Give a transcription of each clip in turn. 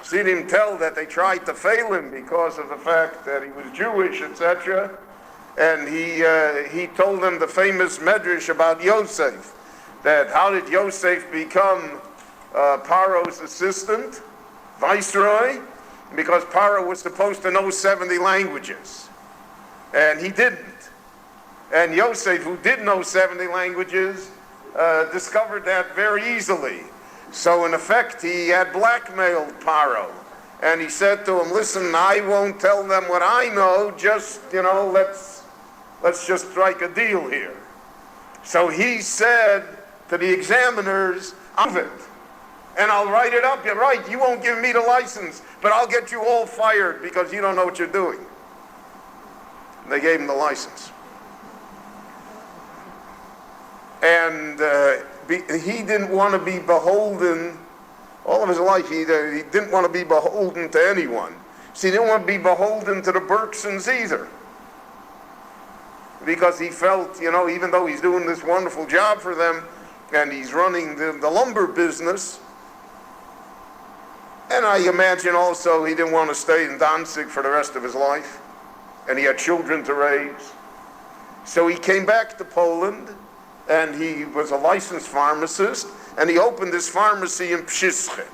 Chassidim tell that they tried to fail him because of the fact that he was Jewish, etc. And he told them the famous medrash about Yosef, that how did Yosef become Paro's assistant, viceroy? Because Paro was supposed to know 70 languages, and he didn't. And Yosef, who did know 70 languages, discovered that very easily. So in effect, he had blackmailed Paro. And he said to him, listen, I won't tell them what I know, just, let's just strike a deal here. So he said to the examiners, I'll do it. And I'll write it up. You're right, you won't give me the license, but I'll get you all fired because you don't know what you're doing. They gave him the license. And he didn't want to be beholden, all of his life, he didn't want to be beholden to anyone. See, he didn't want to be beholden to the Bergsons either. Because he felt, even though he's doing this wonderful job for them, and he's running the lumber business, and I imagine also he didn't want to stay in Danzig for the rest of his life, and he had children to raise. So he came back to Poland, and he was a licensed pharmacist, and he opened this pharmacy in Pshische.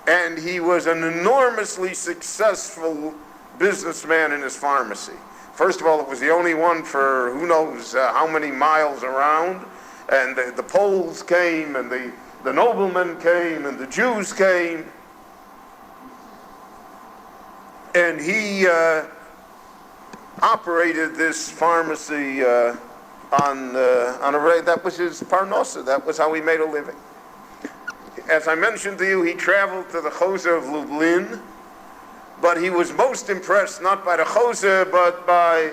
And he was an enormously successful businessman in his pharmacy. First of all, it was the only one for who knows how many miles around, and the Poles came, and the noblemen came, and the Jews came, and he operated this pharmacy on a rate. That was his parnosa. That was how he made a living. As I mentioned to you, he traveled to the Chose of Lublin, but he was most impressed not by the Chose, but by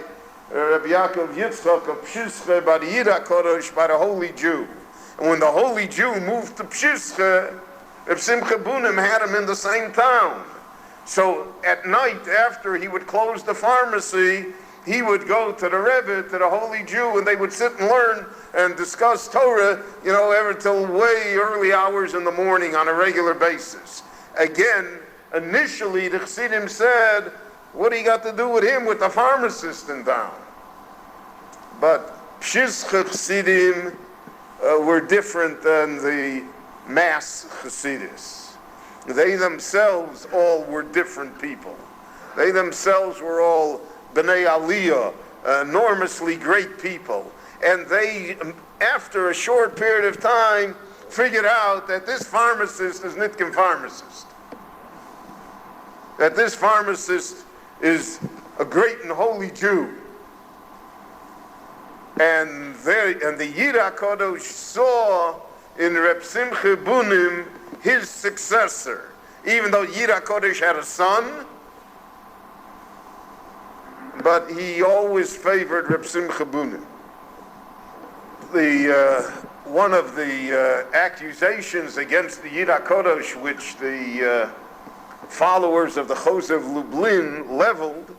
Rabbi Yaakov Yitzchak of Pshische, by the Yida Kodesh, by the Holy Jew. And when the Holy Jew moved to Pshische, Rabbi Simcha Bunim had him in the same town. So at night, after he would close the pharmacy, he would go to the Rebbe, to the Holy Jew, and they would sit and learn and discuss Torah, ever till way early hours in the morning on a regular basis. Again, initially the Chassidim said, what do you got to do with him, with the pharmacist in town? But Pshische Chassidim were different than the mass Chassidus. They themselves all were different people. They themselves were all B'nai Aliyah, enormously great people. And they, after a short period of time, figured out that this pharmacist is Nitkin pharmacist. That this pharmacist is a great and holy Jew. And the Yida Kodesh saw in Reb Simcha Bunim his successor. Even though Yida Kodesh had a son, but he always favored Reb Simcha Bunim. One of the accusations against the Yida Kodesh, which the followers of the Chose of Lublin leveled,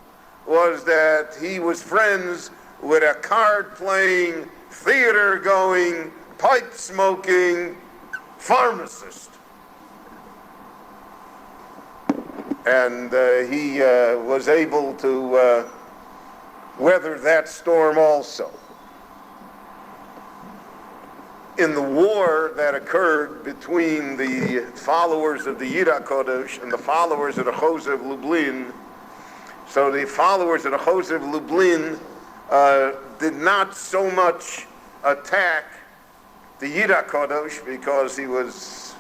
was that he was friends with a card-playing, theater-going, pipe-smoking pharmacist. And he was able to weather that storm also. In the war that occurred between the followers of the Yida Kodesh and the followers of the Chose of Lublin, so the followers of the Chose of Lublin did not so much attack the Yida Kodesh because he was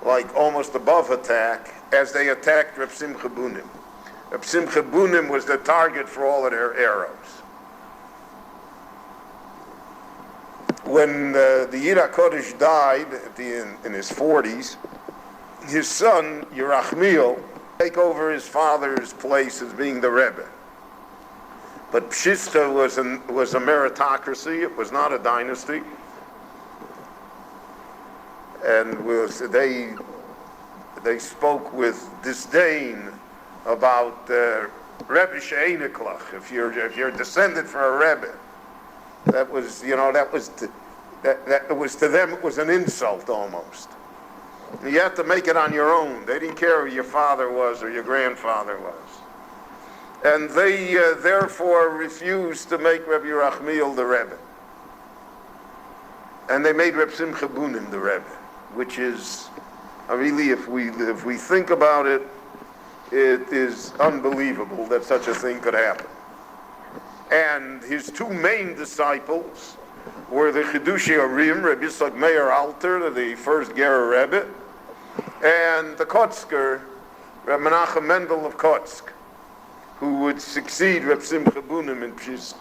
like almost above attack, as they attacked Reb Simcha Bunim. Reb Simcha Bunim was the target for all of their arrows. When the Yida Kodesh died in his 40s, his son, Yerachmiel, take over his father's place as being the Rebbe. But Pshische was a meritocracy. It was not a dynasty. And they spoke with disdain about Rebbe She'eniklach. If you're descended from a Rebbe, that was to them, it was an insult almost. You had to make it on your own. They didn't care who your father was or your grandfather was. And they therefore refused to make Rabbi Rachmiel the Rebbe. And they made Rabbi Simcha Bunim the Rebbe, which is, really, if we think about it, it is unbelievable that such a thing could happen. And his two main disciples were the Chidushei Arim, Rabbi Yitzchak Meir Alter, the first Ger Rebbe, and the Kotzker, Rabbi Menachem Mendel of Kotzk, who would succeed Rabbi Simcha Bunim in Pshischa.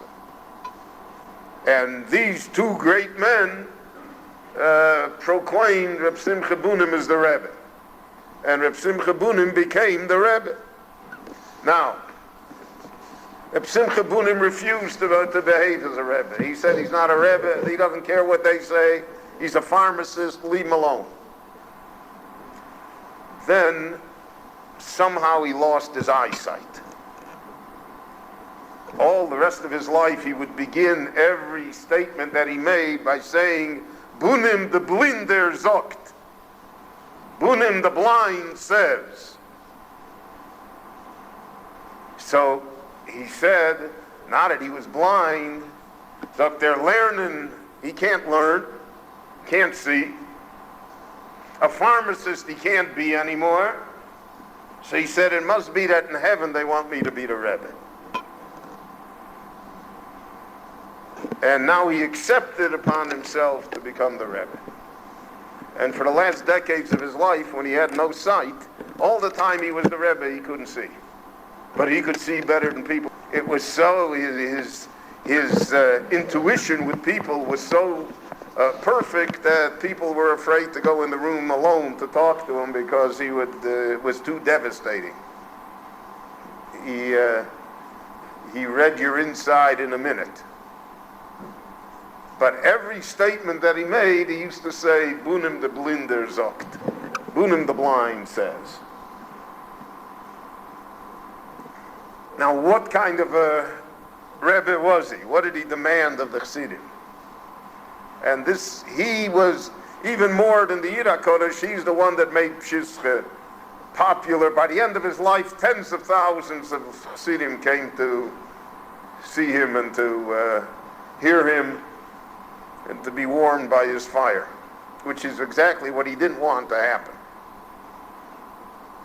And these two great men proclaimed Rabbi Simcha Bunim as the Rebbe. And Rabbi Simcha Bunim became the Rebbe. Now, Rabbi Simcha Bunim refused to behave as a Rebbe. He said he's not a Rebbe, he doesn't care what they say, he's a pharmacist, leave him alone. Then, somehow he lost his eyesight. All the rest of his life he would begin every statement that he made by saying, Bunim the blinder zogt. Bunim the blind says. So he said, not that he was blind, so if they're learning, he can't learn, can't see. A pharmacist he can't be anymore. So he said, it must be that in heaven they want me to be the Rebbe. And now he accepted upon himself to become the Rebbe. And for the last decades of his life, when he had no sight, all the time he was the Rebbe, he couldn't see. But he could see better than people. It was so, his intuition with people was so perfect that people were afraid to go in the room alone to talk to him because it was too devastating. He read your inside in a minute. But every statement that he made, he used to say, Bunim the blinder zogt. Bunim the blind says. Now, what kind of a Rebbe was he? What did he demand of the Chassidim? And this, he was even more than the Yira Kodesh. He's the one that made Pshischa popular. By the end of his life, tens of thousands of Chassidim came to see him and to hear him and to be warmed by his fire, which is exactly what he didn't want to happen.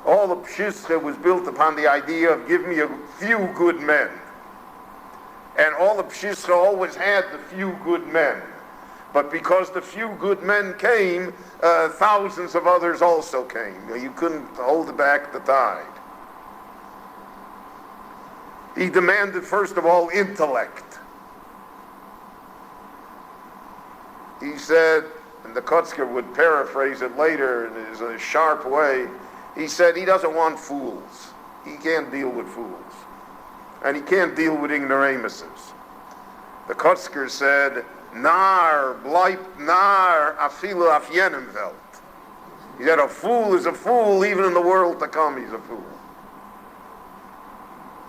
All of Pshischa was built upon the idea of give me a few good men. And all of Pshischa always had the few good men. But because the few good men came, thousands of others also came. You couldn't hold back the tide. He demanded, first of all, intellect. He said, and the Kotzker would paraphrase it later in a sharp way, he said he doesn't want fools. He can't deal with fools. And he can't deal with ignoramuses. The Kotzker said, Nar, bleibt nar, afilu af jenem Welt. He said, a fool is a fool, even in the world to come he's a fool.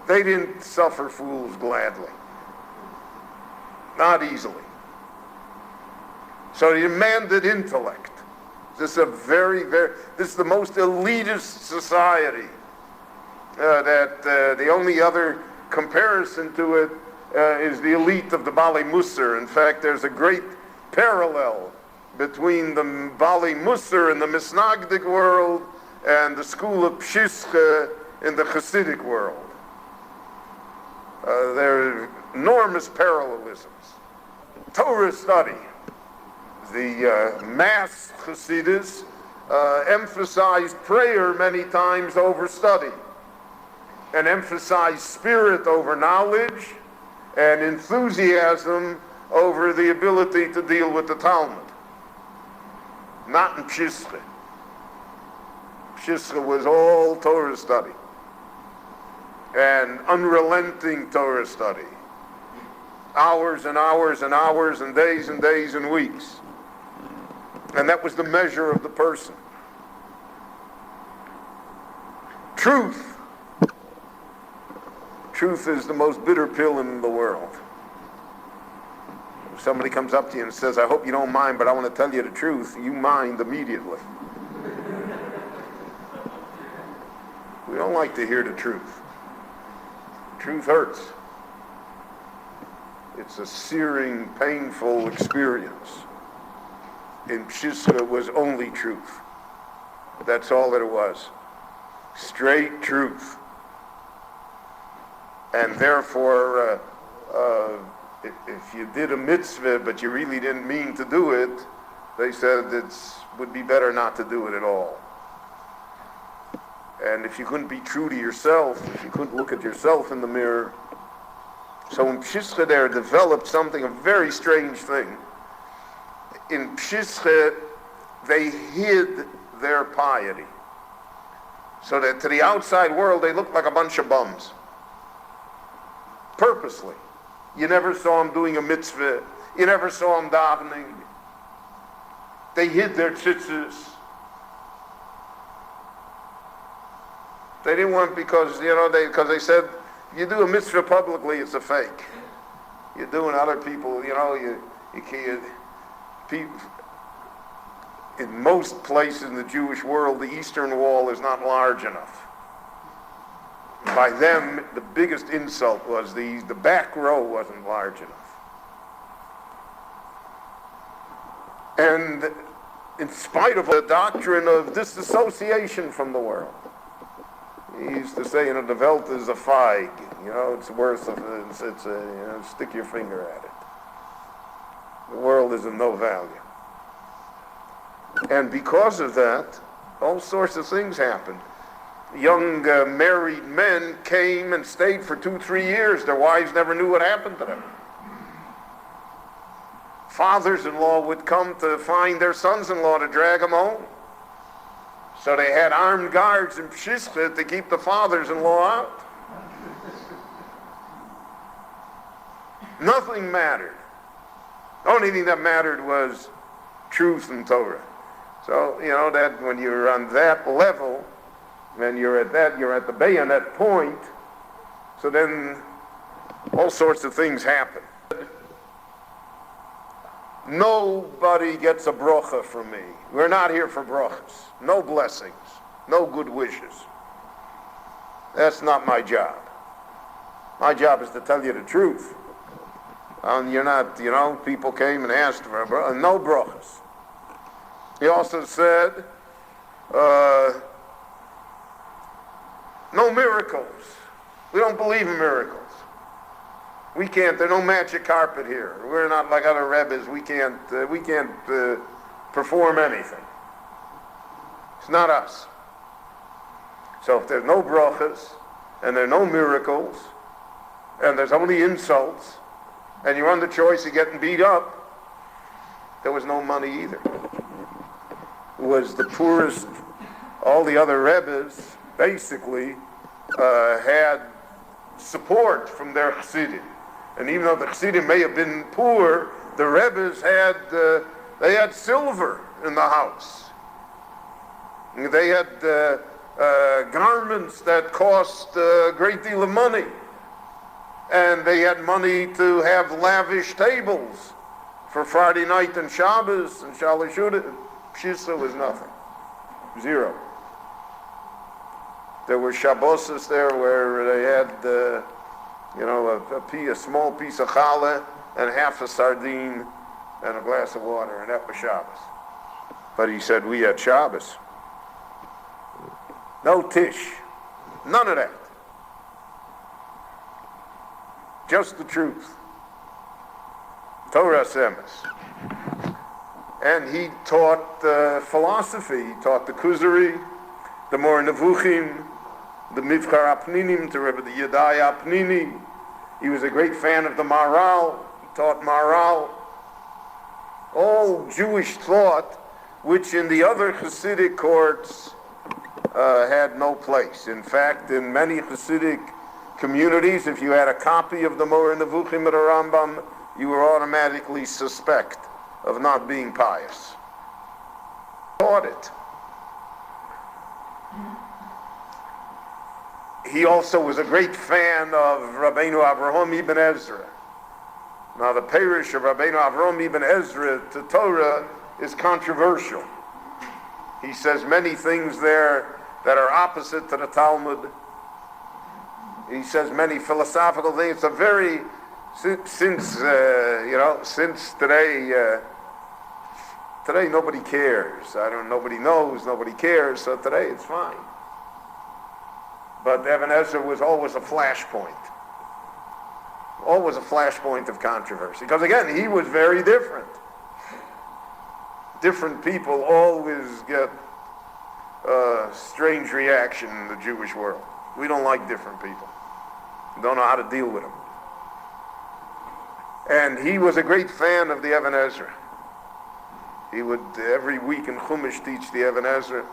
They didn't suffer fools gladly. Not easily. So he demanded intellect. This is this is the most elitist society. That the only other comparison to it is the elite of the Bali Musar. In fact, there's a great parallel between the Bali Musar in the Misnagdic world and the school of Pshischa in the Hasidic world. There are enormous parallelisms. Torah study. The mass Hasidus emphasized prayer many times over study, and emphasized spirit over knowledge, and enthusiasm over the ability to deal with the Talmud. Not in Pshischa. Pshischa was all Torah study, and unrelenting Torah study. Hours and hours and hours and days and weeks. And that was the measure of the person. Truth. Truth is the most bitter pill in the world. If somebody comes up to you and says, I hope you don't mind, but I want to tell you the truth, you mind immediately. We don't like to hear the truth. Truth hurts. It's a searing, painful experience. In Pshischa was only truth. That's all that it was. Straight truth. And therefore, if you did a mitzvah but you really didn't mean to do it, they said it would be better not to do it at all. And if you couldn't be true to yourself, if you couldn't look at yourself in the mirror, so in Pshischa there developed something, a very strange thing. In Pshischa, they hid their piety, so that to the outside world they looked like a bunch of bums. Purposely. You never saw them doing a mitzvah. You never saw them davening. They hid their tzitzis. They didn't want, because they said, you do a mitzvah publicly, it's a fake. You're doing other people, you can't. In most places in the Jewish world, the Eastern Wall is not large enough. By them, the biggest insult was the back row wasn't large enough. And in spite of the doctrine of disassociation from the world, he used to say, the Welt is a fig. It's worth of stick your finger at it. The world is of no value. And because of that, all sorts of things happened. Young married men came and stayed for 2-3 years. Their wives never knew what happened to them. Fathers-in-law would come to find their sons-in-law to drag them home. So they had armed guards in Pshischa to keep the fathers-in-law out. Nothing mattered. The only thing that mattered was truth and Torah. So, that when you're on that level, when you're at the bayonet point, so then all sorts of things happen. Nobody gets a brocha from me. We're not here for brochas. No blessings. No good wishes. That's not my job. My job is to tell you the truth. And you're not, people came and asked for a brocha. No brochas. He also said, no miracles. We don't believe in miracles. We can't. There's no magic carpet here. We're not like other rebbes. We can't perform anything. It's not us. So if there's no brachas and there are no miracles and there's only insults and you're on the choice of getting beat up, there was no money either. It was the poorest. All the other rebbes basically had support from their chassidim. And even though the chassidim may have been poor, the rebbes had silver in the house. They had garments that cost a great deal of money. And they had money to have lavish tables for Friday night and Shabbos and Shalashut. Pshischa was nothing. Zero. There were Shabboses there where they had, a small piece of challah and half a sardine and a glass of water, and that was Shabbos. But he said we had Shabbos. No tish. None of that. Just the truth. Torah Semes. And he taught philosophy. He taught the Kuzari, the Mor Nevuchim, the Mivchar Apninim, to Rebbe the Yedai Apnini. He was a great fan of the Maharal. He taught Maharal. All Jewish thought, which in the other Hasidic courts had no place. In fact, in many Hasidic communities, if you had a copy of the Mor Nevuchim of the Rambam, you were automatically suspect of not being pious. Taught it. He also was a great fan of Rabbeinu Avraham ibn Ezra. Now the parish of Rabbeinu Avraham ibn Ezra to Torah is controversial. He says many things there that are opposite to the Talmud. He says many philosophical things. It's a very, since today, today nobody cares. Nobody knows, nobody cares, so today it's fine. But Ibn Ezra was always a flashpoint. Always a flashpoint of controversy. Because again, he was very different. Different people always get a strange reaction in the Jewish world. We don't like different people. We don't know how to deal with them. And he was a great fan of the Ibn Ezra. He would every week in Chumash teach the Ibn Ezra.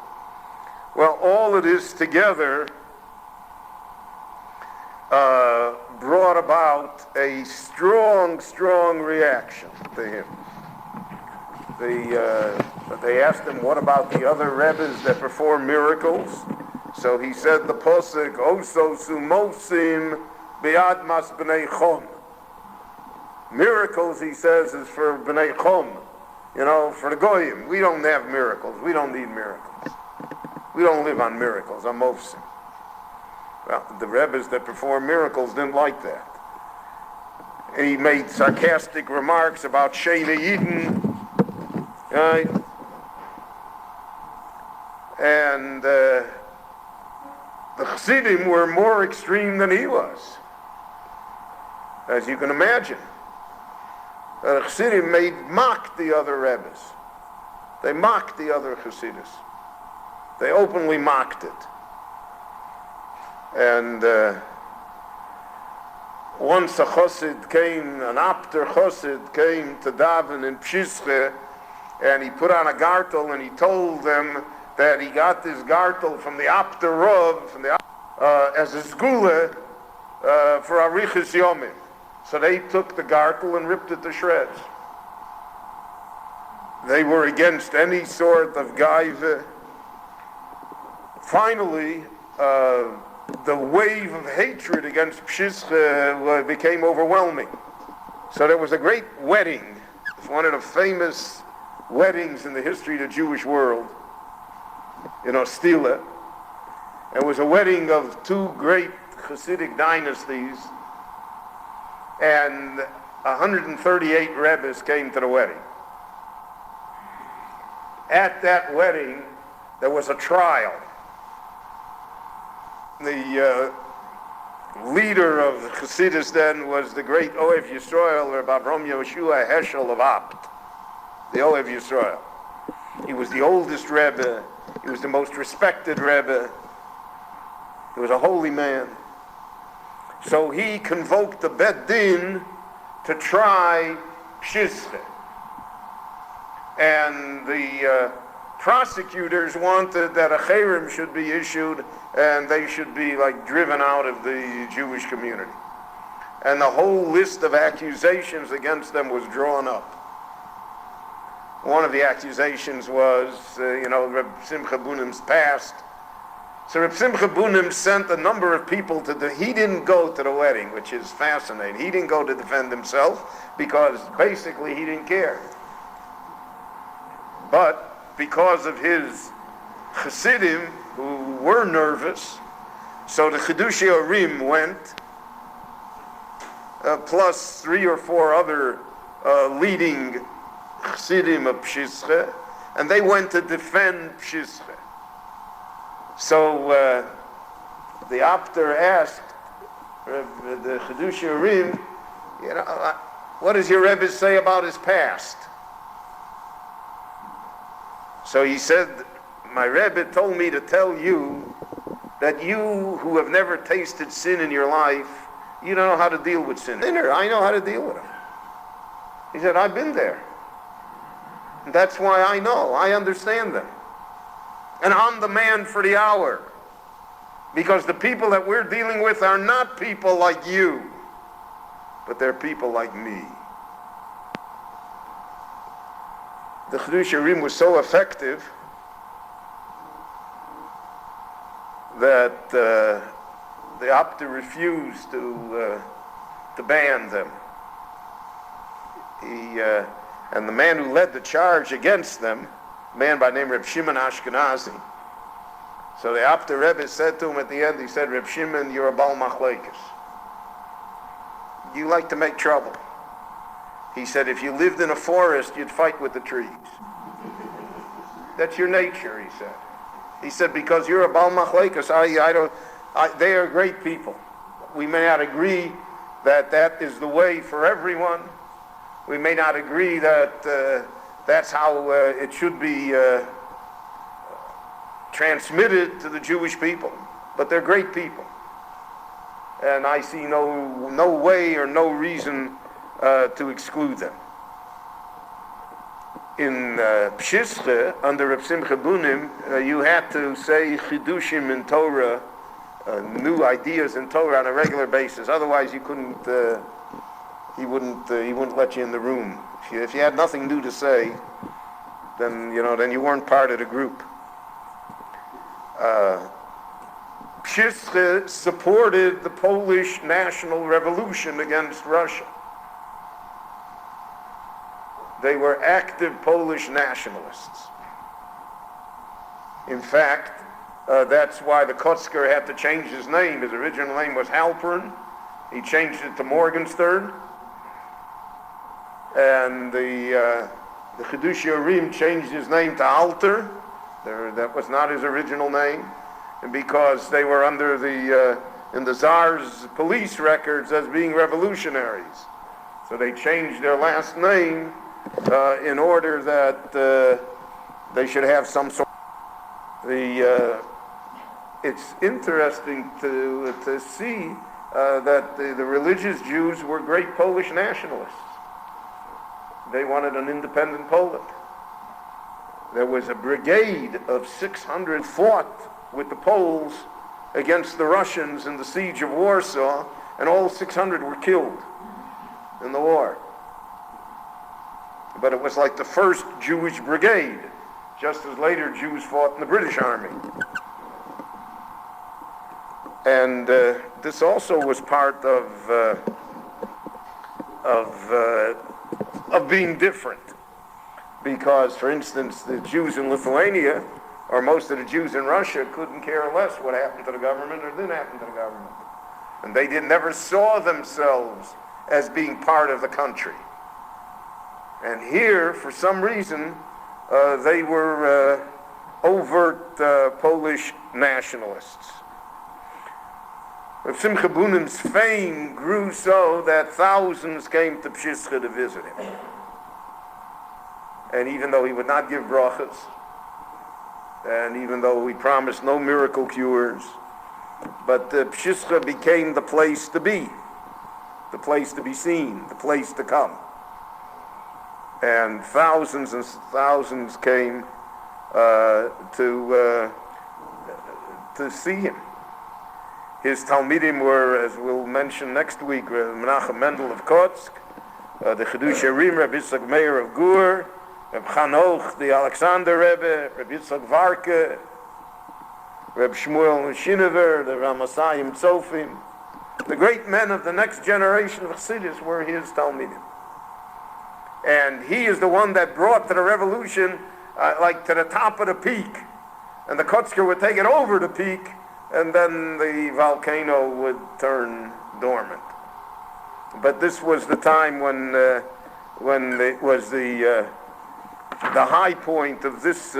Well, all of this together brought about a strong reaction to him. They asked him, what about the other Rebbes that perform miracles? So he said the Posuk, Oso Sumosim Be'ad Mas B'nai Chom. Miracles, he says, is for B'nai Chom. For the Goyim. We don't have miracles. We don't need miracles. We don't live on miracles. I'm Mofsim. Well, the Rebbes that perform miracles didn't like that. And he made sarcastic remarks about Sheina Yidden, right? And the Chassidim were more extreme than he was, as you can imagine. The Chassidim mocked the other Rebbes. They mocked the other Chassidus. They openly mocked it. And once a Chassid came, an Apter Chassid came to daven in Pshische, and he put on a gartel, and he told them that he got this gartel from the Apter Rav, as a skula for Arichas Yomim. So they took the gartel and ripped it to shreds. They were against any sort of gaiva. Finally, the wave of hatred against Pshische became overwhelming. So there was a great wedding. It's one of the famous weddings in the history of the Jewish world, Stila. It was a wedding of two great Hasidic dynasties, and 138 Rebbes came to the wedding. At that wedding, there was a trial. The leader of the Chassidus then was the great Ohev Yisrael, Rabbi Avram Yoshua Heschel of Apt, the Ohev Yisrael. He was the oldest Rebbe. He was the most respected Rebbe. He was a holy man. So he convoked the Bet Din to try Pshische. And the prosecutors wanted that a cherem should be issued and they should be driven out of the Jewish community. And the whole list of accusations against them was drawn up. One of the accusations was, Rabbi Simcha Bunim's past. So Rabbi Simcha Bunim sent a number of people he didn't go to the wedding, which is fascinating. He didn't go to defend himself because basically he didn't care. But because of his Chassidim, who were nervous, so the Chidushei Orim went, plus 3 or 4 other leading Chassidim of Pshische, and they went to defend Pshische. So the Apter asked the Chidushei Orim, what does your Rebbe say about his past? So he said, my Rebbe told me to tell you that you who have never tasted sin in your life, you don't know how to deal with sin. I know how to deal with him. He said, I've been there. And that's why I know. I understand them. And I'm the man for the hour. Because the people that we're dealing with are not people like you, but they're people like me. The Chidushei Orim was so effective that the Apter refused to ban them. And the man who led the charge against them, a man by the name of Shimon Ashkenazi, So the Apter Rebbe said to him at the end, he said, Reb Shimon, you're a Bal Machlekes. You like to make trouble. He said, if you lived in a forest, you'd fight with the trees. That's your nature, he said. He said, because you're a Bal Machlekes, they are great people. We may not agree that that is the way for everyone. We may not agree that that's how it should be transmitted to the Jewish people, but they're great people. And I see no way or no reason to exclude them. In Pshischa, under Rabbi Simcha Bunim, you had to say Chidushim in Torah, new ideas in Torah on a regular basis. Otherwise, you couldn't. He wouldn't let you in the room. If you had nothing new to say, then you weren't part of the group. Pshischa supported the Polish national revolution against Russia. They were active Polish nationalists. In fact, that's why the Kotzker had to change his name. His original name was Halpern. He changed it to Morgenstern. And the Chidushei Urim changed his name to Alter. That was not his original name. And because they were under in the Tsar's police records as being revolutionaries. So they changed their last name in order that they should have some sort of... It's interesting to see that the religious Jews were great Polish nationalists. They wanted an independent Poland. There was a brigade of 600 fought with the Poles against the Russians in the siege of Warsaw, and all 600 were killed in the war. But it was like the first Jewish brigade, just as later Jews fought in the British Army. And this also was part of being different. Because, for instance, the Jews in Lithuania, or most of the Jews in Russia, couldn't care less what happened to the government or didn't happen to the government. And they never saw themselves as being part of the country. And here, for some reason, they were overt Polish nationalists. Rabbi Simcha Bunim's fame grew so that thousands came to Pshischa to visit him. And even though he would not give brachas, and even though he promised no miracle cures, but Pshischa became the place to be seen, the place to come. And thousands and thousands came to see him. His Talmidim were, as we'll mention next week, Menachem Mendel of Kotsk, the Chidushei Urim, Rabbi Yitzchak Meir of Gur, Reb Chanoch, the Alexander Rebbe, Rabbi Yitzchak Varke, Reb Shmuel Shinever, the Ramasayim Tzofim. The great men of the next generation of Chassidus were his Talmidim. And he is the one that brought to the revolution, like to the top of the peak. And the Kotzker would take it over the peak, and then the volcano would turn dormant. But this was the time when it was the high point of this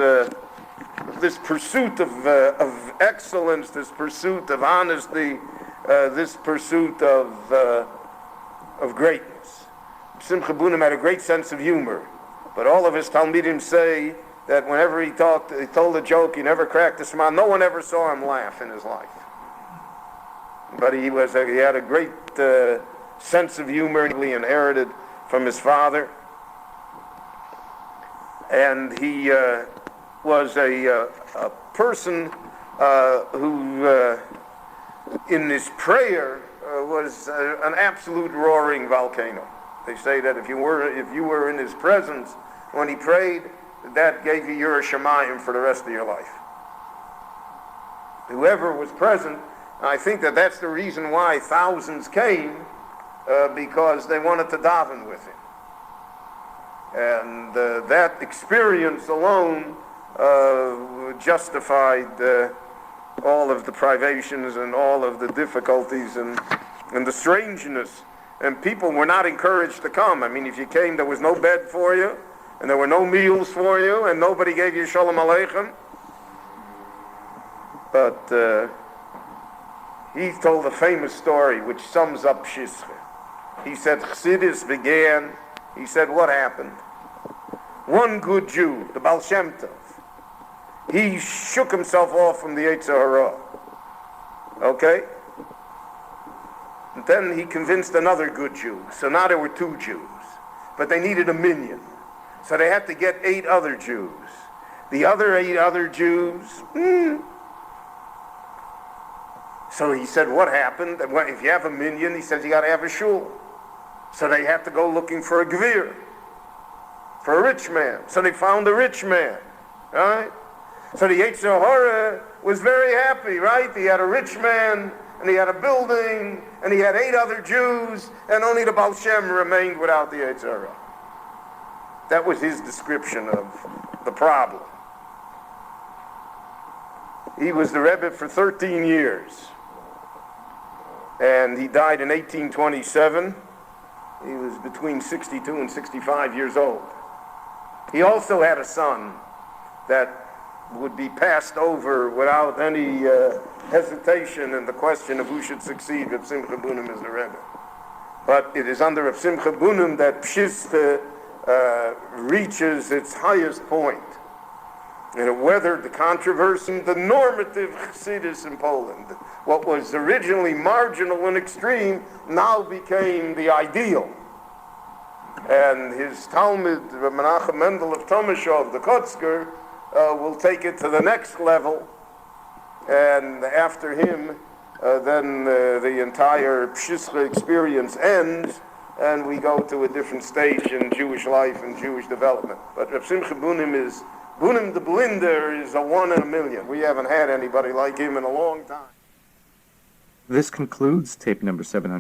pursuit of excellence, this pursuit of honesty, this pursuit of greatness. Simcha Bunim had a great sense of humor, but all of his Talmidim say that whenever he told a joke, he never cracked a smile. No one ever saw him laugh in his life. But he had a great sense of humor, he inherited from his father. And he was a person who, in his prayer, was an absolute roaring volcano. They say that if you were in his presence when he prayed, that gave you your Shemayim for the rest of your life. Whoever was present, and I think that that's the reason why thousands came, because they wanted to daven with him. And that experience alone justified all of the privations and all of the difficulties and the strangeness. And people were not encouraged to come. I mean, if you came, there was no bed for you, and there were no meals for you, and nobody gave you shalom aleichem. But he told a famous story which sums up Shischa. He said, Chassidus began, he said, what happened? One good Jew, the Baal Shem Tov, he shook himself off from the Yetzer Hara. Okay? And then he convinced another good Jew. So now there were 2 Jews. But they needed a minion. So they had to get 8 other Jews. The other 8 other Jews, So he said, what happened? If you have a minion, he says, you got to have a shul. So they had to go looking for a gvir, for a rich man. So they found a rich man, right? So the Yetzer Hara was very happy, right? He had a rich man, and he had a building, and he had 8 other Jews, and only the Baal Shem remained without the Yetzer Hara. That was his description of the problem. He was the Rebbe for 13 years. And he died in 1827. He was between 62 and 65 years old. He also had a son that would be passed over without any hesitation in the question of who should succeed Rabbi Simcha Bunim as the Rebbe. But it is under Rabbi Simcha Bunim that Pshista reaches its highest point. And it weathered the controversy, the normative Chassidus in Poland. What was originally marginal and extreme now became the ideal. And his Talmud, Menachem Mendel of Tomashov, the Kotzker, will take it to the next level. And after him, then the entire Pshischa experience ends, and we go to a different stage in Jewish life and Jewish development. But Rabbi Simcha Bunim is Bunim the Blinder is a 1 in a million. We haven't had anybody like him in a long time. This concludes tape number 700.